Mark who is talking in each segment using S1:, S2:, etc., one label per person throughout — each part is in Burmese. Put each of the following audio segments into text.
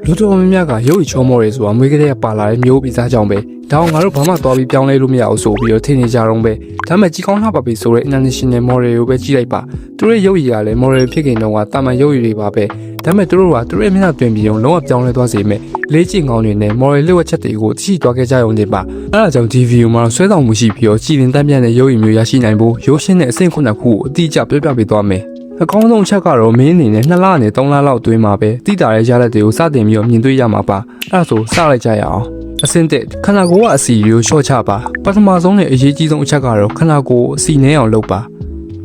S1: လူတော်များများကရုပ်ရည်ချောမောတွေဆိုတာမွေးကလေးကပါလာတဲ့မျိုးပိစားကြောင့်ပဲဒါအောင်ငါတို့ဘာမှသွားပြီးပြောင်းလဲလို့မရအောင်ဆိုပြီးတော့ထင်နေကြတော့ပဲဒါမှကြီးကောင်းလှပါပြီဆိုတဲ့ international model ကိုပဲကြည့်လိုက်ပါသူတို့ရုပ်ရည်ကလည်း model ဖြစ်ခင်တော့ကတာမန်ရုပ်ရည်တွေပါပဲဒါပေမဲ့သူတို့ကသူတို့ရဲ့မျက်နှာတွင်ပြီးအောင်လုံးဝပြောင်းလဲသွားစေမယ်လေးကျင်ကောင်းတွေနဲ့ model လျှို့ဝှက်ချက်တွေကိုသိရှိသွားခဲ့ကြရုံနဲ့ပါအဲဒါကြောင့်ဒီဗီဒီယိုမှာဆွဲဆောင်မှုရှိပြီးတော့ကြည်လင်တမ်းပြန့်တဲ့ရုပ်ရည်မျိုးရရှိနိုင်ဖို့ရိုးရှင်းတဲ့အဆင့်ခုနှစ်ခုကိုအတိအကျပြပြပေးသွားမယ်အကောင်းဆုံးအချက်ကတော့မင်းအနေနဲ့2လနဲ့3လလောက်အတွင်းမှာပဲတိတာတဲ့ရလက်တွေကိုစတင်ပြီးတော့မြင်တွေ့ရမှာပါအဲ့ဒါဆိုစလိုက်ကြရအောင်အဆင့်1ခန္ဓာကိုယ်ကအစီတွေကိုလျှော့ချပါပထမဆုံးနဲ့အရေးကြီးဆုံးအချက်ကတော့ခန္ဓာကိုယ်အစီနှဲအောင်လုပ်ပ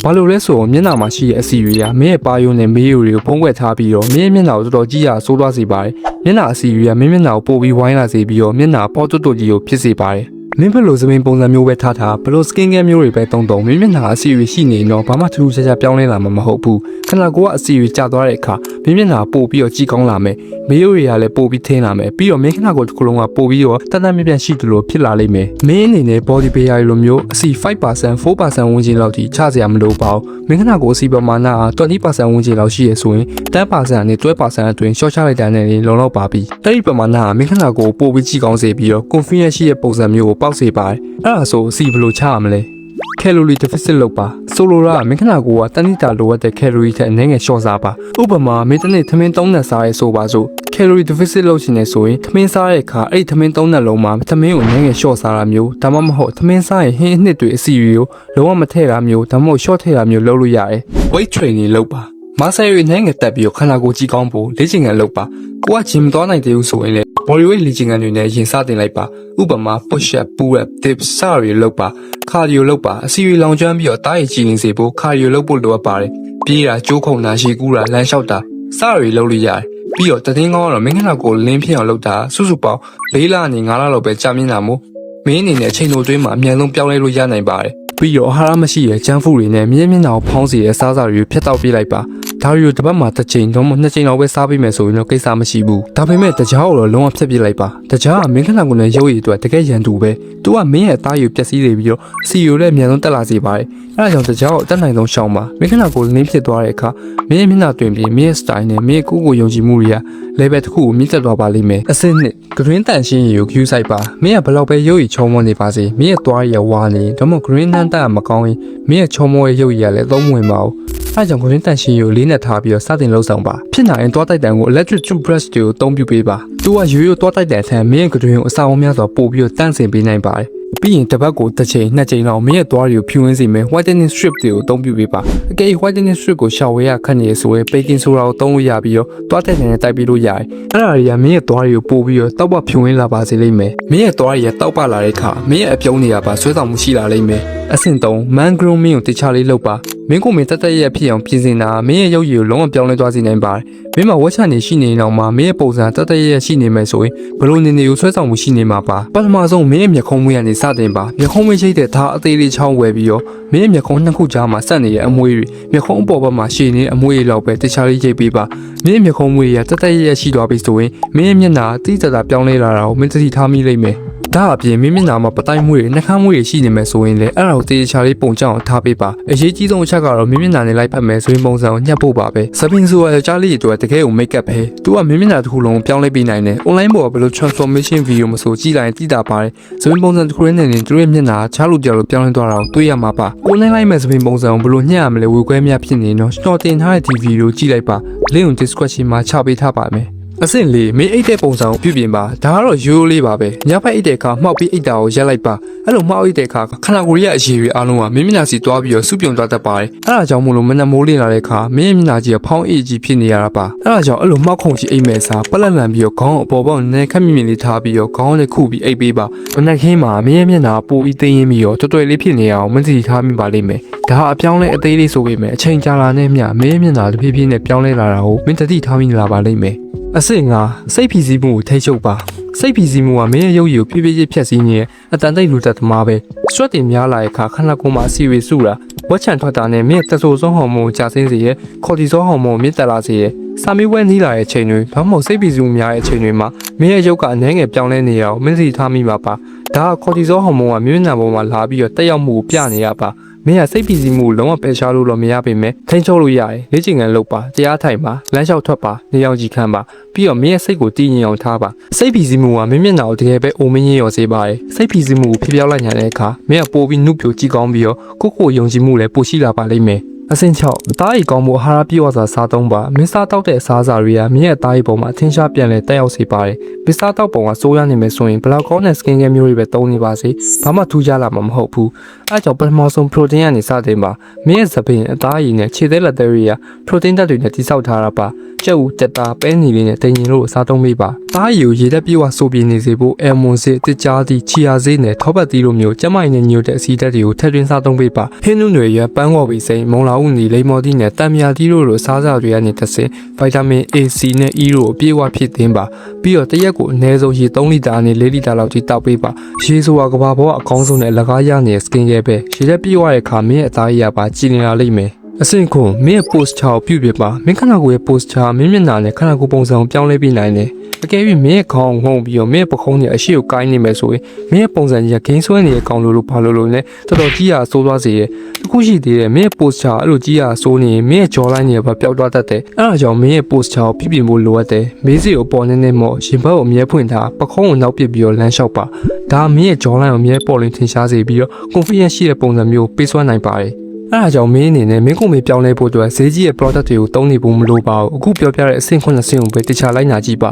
S1: ါဘာလို့လဲဆိုတော့မျက်နှာမှာရှိတဲ့အစီတွေကမင်းရဲ့ပါယုံနဲ့မေးယူတွေကိုဖုံးကွယ်ထားပြီးတော့မင်းရဲ့မျက်နှာကိုတော်တော်ကြီးရဆိုးသွားစေပါတယ်မျက်နှာအစီတွေကမင်းမျက်နှာကိုပို့ပြီးဝိုင်းလာစေပြီးတော့မျက်နှာပေါတွတ်ကြီးကိုဖြစ်စေပါတယ်မင်းဘယ်လိုစပင်းပုံစံမျိုးပဲထားထားဘယ်လို skin care မျိုးတွေပဲတုံမင်းမျက်နှာအစီတွေရှိနေတော့ဘာမှထူးထူးခြားခြားပြောင်းလဲလာမှာမဟုတ်ဘူးခန္ဓာကိုယ်ကအစီတွေကျသွားတဲ့အခါမင်းမျက်နှာပို့ပြီးတော့ကြီးကောင်းလာမယ်မေးရိုးတွေကလည်းပို့ပြီးထင်းလာမယ်ပြီးတော့မင်းခန္ဓာကိုယ်တစ်ခုလုံးကပို့ပြီးတော့တန်တန်မြပြန်ရှိသလိုဖြစ်လာလိမ့်မယ်မင်းအနေနဲ့ body builder လိုမျိုးအစီ 5% 4% ဝန်းကျင်လောက်ထိချစရာမလိုပါဘူးမင်းခန္ဓာကိုယ်အစီပမာဏက 20% ဝန်းကျင်လောက်ရှိရဆိုရင် 10% နဲ့ 12% အတွင်းရှော့ချလိုက်တဲ့အနေနဲ့လုံလောက်ပါပြီအဲ့ဒီပမာဏကမင်းခန္ဓာကိုယ်ပို့ပြီးကြီးကောင်းစေပြီးတော့ confidence ရှိတဲ့ပုံစံမျိုးကိုပေါက်စေပါတယ်အဲ့ဒါဆိုအစီဘယ်လိုချရမလဲကယ်လိုရီ deficit လုပ်ပါဆိုလိုတာမင်းခန္ဓာကိုယ်ကတနည်းတာလိုအပ်တဲ့ကယ်လိုရီထက်အနည်းငယ်လျှော့စားပါဥပမာမင်းတစ်နေ့သမင်း3နက်စားရဲဆိုပါစို့ကယ်လိုရီ deficit လုပ်ချင်နေဆိုရင်သမင်းစားတဲ့အခါအဲ့ဒီသမင်း3နက်လုံးမှာသမင်းကိုအနည်းငယ်လျှော့စားတာမျိုးဒါမှမဟုတ်သမင်းစားရင်ဟင်းအနှစ်တွေအစီတွေကိုလုံးဝမထည့်တာမျိုးဒါမှမဟုတ် short ထည့်တာမျိုးလုပ်လို့ရတယ် weight training လုပ်ပါမဆယ်ရနိုင်ငယ်တက်ပြီးတော့ခန္ဓာကိုယ်ကြီးကောင်းဖို့လေ့ကျင့်ခန်းလုပ်ပါကိုကဂျင်မသွားနိုင်သေးဘူးဆိုရင်လေ body weight လေ့ကျင့်ခန်းတွေနဲ့ရင်စတင်လိုက်ပါဥပမာ push up pull up dips စတာတွေလုပ်ပါ cardio လုပ်ပါအစီအရီလောင်ကျွမ်းပြီးတော့တားရည်ကြည်နေစေဖို့ cardio လုပ်ဖို့လိုအပ်ပါတယ်ပြေးတာကြိုးခုန်တာရှည်ကူးတာလမ်းလျှောက်တာစတာတွေလုပ်လို့ရတယ်ပြီးတော့တည်င်းကောင်းကတော့မင်းခန္ဓာကိုယ်လင်းဖြစ်အောင်လုပ်တာစုစုပေါင်း4လနဲ့5လလောက်ပဲကြာမြင့်တာမို့မင်းအနေနဲ့အချိန်တိုအတွင်းမှာအများဆုံးပြောင်းလဲလို့ရနိုင်ပါတယ်ပြီးတော့အာဟာရမရှိတဲ့ဂျန်ဖူတွေနဲ့မျက်နှာကိုဖောင်းစေတဲ့စားစာတွေကိုဖျက်တောက်ပေးလိုက်ပါဒါရီကိုတစ်ပတ်မှာတစ်ချိန်တော့နှစ်ချိန်လောက်ပဲစားပေးမယ်ဆိုရင်တော့ကိစ္စမရှိဘူးဒါပေမဲ့တကြားကိုတော့လုံးဝဖျက်ပစ်လိုက်ပါတကြားကမင်းခန္ဓာကိုယ်နဲ့ရုပ်ရည်အတွက်တကယ်ရန်သူပဲသူကမင်းရဲ့အသားရည်ပျက်စီးနေပြီးတော့စီယိုလည်းအများဆုံးတက်လာစေပါတယ်အဲဒါကြောင့်တကြားကိုအတက်နိုင်ဆုံးရှောင်ပါမင်းခန္ဓာကိုယ်လင်းဖြစ်သွားတဲ့အခါမင်းရဲ့မျက်နှာတွင်ပြီးမင်းရဲ့ style နဲ့မင်းရဲ့ကိုယ်ကိုယုံကြည်မှုတွေက level တစ်ခုကိုမြင့်တက်သွားပါလိမ့်မယ်အဆင့်1 green တန်ရှင်းရည်ကို view site ပါမင်းကဘယ်လောက်ပဲရုပ်ရည်ချုံမောနေပါစေမင်းရဲ့သွားရည်ဝါနေဒါမှမဟုတ် green တန်တာမကောင်းရင်မင်းရဲ့ချုံမောရဲ့ရုပ်ရည်ကလည်းသုံးဝင်ပါဘူးအဲကြောင့် green တန်ရှင်းရည်ကိုလေးနဲ့ထားပြီးတော့စတင်လှုပ်ဆောင်ပါဖြစ်နိုင်ရင်သွားတိုက်တန်ကို electric toothbrush တွေကိုအသုံးပြုပေးပါသူကရိုးရိုးသွားတိုက်တန်အထက်မင်းရဲ့ green ကိုအစာအုံးများစွာပို့ပြီးတော့တန့်စင်ပေးနိုင်ပါတယ်ပြီးရင်တစ်ပတ်ကိုတစ်ချိန်နှစ်ချိန်လောက်မင်းရဲ့သွားတွေကိုဖြူဝင်းစေမယ် whitening strip တွေကိုအသုံးပြုပေးပါအကယ် whitening strip ကိုရှောင်ဝဲရခက်နေဆိုရင် baking soda ကိုသုံးလို့ရပြီးတော့သွားတဲ့နေနဲ့တိုက်ပြီးလို့ရတယ်အဲ့ဒါတွေကမင်းရဲ့သွားတွေကိုပို့ပြီးတော့တောက်ပဖြူဝင်းလာပါစေလိမ့်မယ်မင်းရဲ့သွားတွေကတောက်ပလာတဲ့အခါမင်းရဲ့အပြုံးတွေကပါဆွဲဆောင်မှုရှိလာလိမ့်မယ်အဆင့်3 man grooming ကိုတခြားလေးလုပ်ပါမင်းကိုမင်းတက်တက်ရဖြစ်အောင်ပြင်ဆင်တာမင်းရဲ့ရုပ်ရည်ကိုလုံးဝပြောင်းလဲသွားစေနိုင်ပါတယ်မင်းမှာဝက်ချန်နေရှိနေအောင်မှာမင်းရဲ့ပုံစံတက်တက်ရရှိနေမယ်ဆိုရင်ဘလို့နေနေကိုဆွဲဆောင်မှုရှိနေမှာပါပထမဆုံးမင်းရဲ့မျက်ခုံးမွေးကနေစတင်ပါမျက်ခုံးမွေးချိတ်တဲ့ဓာတ်အသေးလေးချောင်းဝယ်ပြီးတော့မင်းရဲ့မျက်ခုံးနှစ်ခုကြားမှာဆက်နေတဲ့အမွေးတွေမျက်ခုံးအပေါ်ဘက်မှာရှည်နေတဲ့အမွေးတွေလောက်ပဲတခြားလေးချိတ်ပေးပါမင်းရဲ့မျက်ခုံးမွေးရတက်တက်ရရှိသွားပြီဆိုရင်မင်းရဲ့မျက်နှာတိကျတာပြောင်းလဲလာတာကိုမင်းသတိထားမိလိမ့်မယ်ဒါအပြင်မင်းမျက်နှာမှာပတိုင်းမွေးတွေနှာခမ်းမွေးတွေရှိနေမယ်ဆိုရင်လည်းအဲ့ဒါကိုတေချာလေးပုံကြအောင်ထားပေးပါအရေးကြီးဆုံးအချက်ကတော့မင်းမျက်နှာနဲ့လိုက်ဖက်မယ်ဆိုရင်ပုံစံကိုညှပ်ဖို့ပါပဲစပင်းဆိုယောက်ျားလေးတွေတကယ်ကို make up ပဲသူကမင်းမျက်နှာတစ်ခုလုံးပြောင်းလဲပေးနိုင်တယ် online ပေါ်ကဘယ်လို transformation video မဆိုကြည့်လိုက်ရင်သိတာပါတယ်စပင်းပုံစံတစ်ခုနဲ့နေသူရဲ့မျက်နှာချားလို့ပြောင်းလို့ပြောင်းလဲသွားတာကိုတွေ့ရမှာပါကိုနိုင်လိုက်မဲ့စပင်းပုံစံကိုဘယ်လိုညှပ်ရမလဲဝေခွဲများဖြစ်နေတော့ store တင်ထားတဲ့ TV ကိုကြည့်လိုက်ပါ link ကို description မှာချပေးထားပါမယ်အဆင့်၄မင်းအိတ်တဲ့ပုံစံကိုပြုပြင်ပါဒါကတော့ရိုးရိုးလေးပါပဲညဘက်အိတ်တဲ့အခါမှောက်ပြီးအိတ်တာကိုရက်လိုက်ပါအဲ့လိုမှောက်အိတ်တဲ့အခါခန္ဓာကိုယ်ရဲ့အရည်တွေအားလုံးကမင်းမျက်နှာစီတွားပြီးတော့စုပြုံသွားတတ်ပါတယ်အဲ့ဒါကြောင့်မို့လို့မနှမိုးလင်းလာတဲ့အခါမင်းမျက်နှာကြီးကဖောင်းအိတ်ကြီးဖြစ်နေရတာပါအဲ့ဒါကြောင့်အဲ့လိုမှောက်ခုံကြီးအိတ်မဲ့စားပလက်လန်ပြီးတော့ခေါင်းအပေါ်ပေါက်နည်းခက်မြင့်မြင့်လေးထားပြီးတော့ခေါင်းနဲ့ခုပြီးအိတ်ပေးပါမနက်ခင်းမှာမင်းရဲ့မျက်နှာပိုပြီးသိရင်ပြီးတော့တွယ်လေးဖြစ်နေအောင်မသိထားမိပါလိမ့်မယ်ဒါအပြောင်းလဲအသေးလေးဆိုပေမဲ့အချိန်ကြာလာတဲ့မျှမင်းမျက်နှာတစ်ဖြည်းဖြည်းနဲ့ပြောင်းလဲလာတာကိုမင်းတတိထားမိလာပါလိမ့်မယ်အဆင့်5စိတ်ဖိစီးမှုကိုထိချုပ်ပါစိတ်ဖိစီးမှုကမင်းရဲ့ရုပ်ရည်ကိုဖြည်းဖြည်းဖြတ်စည်းနေတဲ့အတန်တိတ်လူသက်သမားပဲဆွတ်တင်များလာတဲ့အခါခန္ဓာကိုယ်မှာအဆီတွေစုတာဝက်ချန်ထွက်တာနဲ့မင်းတက်ဆိုးဆုံးဟော်မုန်းကိုကျဆင်းစေရဲ့ခေါ်တီဇောဟော်မုန်းကိုမြင့်တက်လာစေရဲ့စာမေးပွဲနီးလာတဲ့အချိန်တွေဘာမှမဟုတ်စိတ်ဖိစီးမှုများတဲ့အချိန်တွေမှာမင်းရဲ့ရုပ်ကအနှဲငယ်ပြောင်းလဲနေရအောင်မင်းစီထားမိပါပါဒါကခေါ်တီဇောဟော်မုန်းကမင်းမျက်နှာပေါ်မှာလာပြီးတော့တက်ရောက်မှုကိုပြနေရပါမ မင်းကစိတ်ပီစီမှုလုံးဝပယ်ရှားလို့တော့မရပါမယ်ထိန်းချုပ်လို့ရတယ်လေ့ကျင့်ခန်းလုပ်ပါတရားထိုင်ပါလမ်းလျှောက်ထွက်ပါနေအောင်ကြည့်ခန်းပါပြီးတော့မင်းရဲ့စိတ်ကိုတည်ငြိမ်အောင်ထားပါစိတ်ပီစီမှုကမင်းမျက်နှာကိုတကယ်ပဲအိုမင်းရင်ရော်စေပါတယ်စိတ်ပီစီမှုကိုဖြေပြောင်းလိုက်နိုင်တဲ့အခါမင်းကပိုပြီးနှုတ်ပြကြည့်ကောင်းပြီးတော့ကိုယုံကြည်မှုလည်းပိုရှိလာပါလိမ့်မယ်အဆင့်6အသားအီကောင်းမှုအာဟာရပြည့်ဝစွာစားသုံးပါမင်းစားတောက်တဲ့အစားအစာတွေကမင်းရဲ့အသားအီပုံမှာအထင်ရှားပြန်လဲတက်ရောက်စေပါတယ်မင်းစားတောက်ပုံကစိုးရနေမယ်ဆိုရင်ဘလောက်ကောင်းတဲ့ skin care မျိုးတွေပဲသုံးနေပါစေဘာမှထူးခြားလာမှာမဟုတ်ဘူးအဲကြောင့်ပထမဆုံး protein ကနေစတင်ပါမင်းရဲ့သပင်အသားအီနဲ့ခြေသေးလက်သေးတွေက protein ဓာတ်တွေနဲ့တိစောက်ထားတာပါကြက်ဥတက်တာပဲနီလေးနဲ့တင်ရင်လို့စားသုံးပေးပါသားအီကိုရေတက်ပြေဝဆိုပြနေစေဖို့အယ်မွန်စစ်တစ်ကြားသည့်ချီယာစေးနဲ့ထောပတ်သီးလိုမျိုးကျမကြီးနဲ့ညိုတဲ့အစီဓာတ်တွေကိုထည့်သွင်းစားသုံးပေးပါဟင်းနုတွေရပန်းဝေါ်ပြီးစိမ့်မုံလာဥနီလိမ္မော်သီးနဲ့တံမြာသီးတို့လိုစားစာတွေကနေတစ်ဆင့်ဗိုက်တာမင် A, C နဲ့ E တို့အပြည့်အဝဖြည့်သင်းပါပြီးတော့တစ်ရက်ကိုအနည်းဆုံးရေ3လီတာနဲ့4လီတာလောက်ထိတောက်ပေးပါရေဆိုတာကဘာပေါ်အကောင်းဆုံးနဲ့အလကားရနေတဲ့ skin care ပဲရေတက်ပြေဝတဲ့အခါမင်းရဲ့အသားရည်ပါကြည်လင်လာလိမ့်မယ်အဆင့်9မင်းရဲ့ posture ကိုပြုပြင်ပါမင်းခန္ဓာကိုယ်ရဲ့ posture မင်းမျက်နှာနဲ့ခန္ဓာကိုယ်ပုံစံကိုပြောင်းလဲပေးနိုင်တယ်အကယ်၍မင်းရဲ့ခေါင်းငုံပြီးတော့မင်းရဲ့ပခုံးနဲ့အရှိကိုကိုင်းနေမယ်ဆိုရင်မင်းရဲ့ပုံစံကြီးကဂိမ်းဆွဲနေတဲ့ကောင်လို့ဘာလို့နဲ့တော်တော်ကြီးရဆိုးသွားစေရဲ့တခုရှိသေးတယ်မင်းရဲ့ posture အဲ့လိုကြီးရဆိုးနေရင်မင်းရဲ့ jaw line တွေကပျောက်သွားတတ်တယ်အဲ့ဒါကြောင့်မင်းရဲ့ posture ကိုပြုပြင်ဖို့လိုအပ်တယ်မေးစီကိုပေါ်နေမော့ရင်ဘတ်ကိုအမြဲဖွင့်ထားပခုံးကိုနောက်ပစ်ပြီးတော့လမ်းလျှောက်ပါဒါမင်းရဲ့ jaw line ကိုအမြဲပေါ်လင်းထင်ရှားစေပြီးတော့ confidence ရှိတဲ့ပုံစံမျိုးပေးစွမ်းနိုင်ပါတယ်အဲ့ဒါကြောင့်မင်းအနေနဲ့မင်းကိုမေပြောင်းလဲဖို့အတွက်ဈေးကြီးရဲ့ product တွေကိုသုံးနေဖို့မလိုပါဘူးအခုပြောပြတဲ့အဆင့်9ဆင့်ကိုပဲတခြားလိုက်နာကြည့်ပါ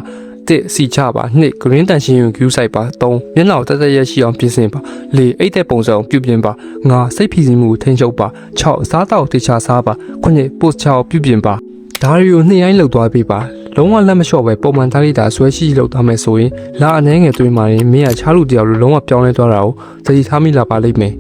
S1: 1စီချပါ2 green တန်ရှင်းရင် view site ပါ3မျက်နှာကိုတက်တက်ရရှိအောင်ပြင်ဆင်ပါ4အိတ်တဲ့ပုံစံကိုပြုပြင်ပါ5စိတ်ဖိစီးမှုကိုထိန်းချုပ်ပါ6စားတောက်တခြားစားပါ9 posture ကိုပြုပြင်ပါဒါတွေကိုနှစ်ရိုင်းလောက်သွားပေးပါလုံးဝလက်မလျှော့ပဲပုံမှန်သားလေးတာဆွဲရှိလောက်သွားမယ်ဆိုရင်လာအနေငယ်သွင်းမှရင်မင်းကချားလူတယောက်လိုလုံးဝပြောင်းလဲသွားတာကိုသတိထားမိလာပါလိမ့်မယ်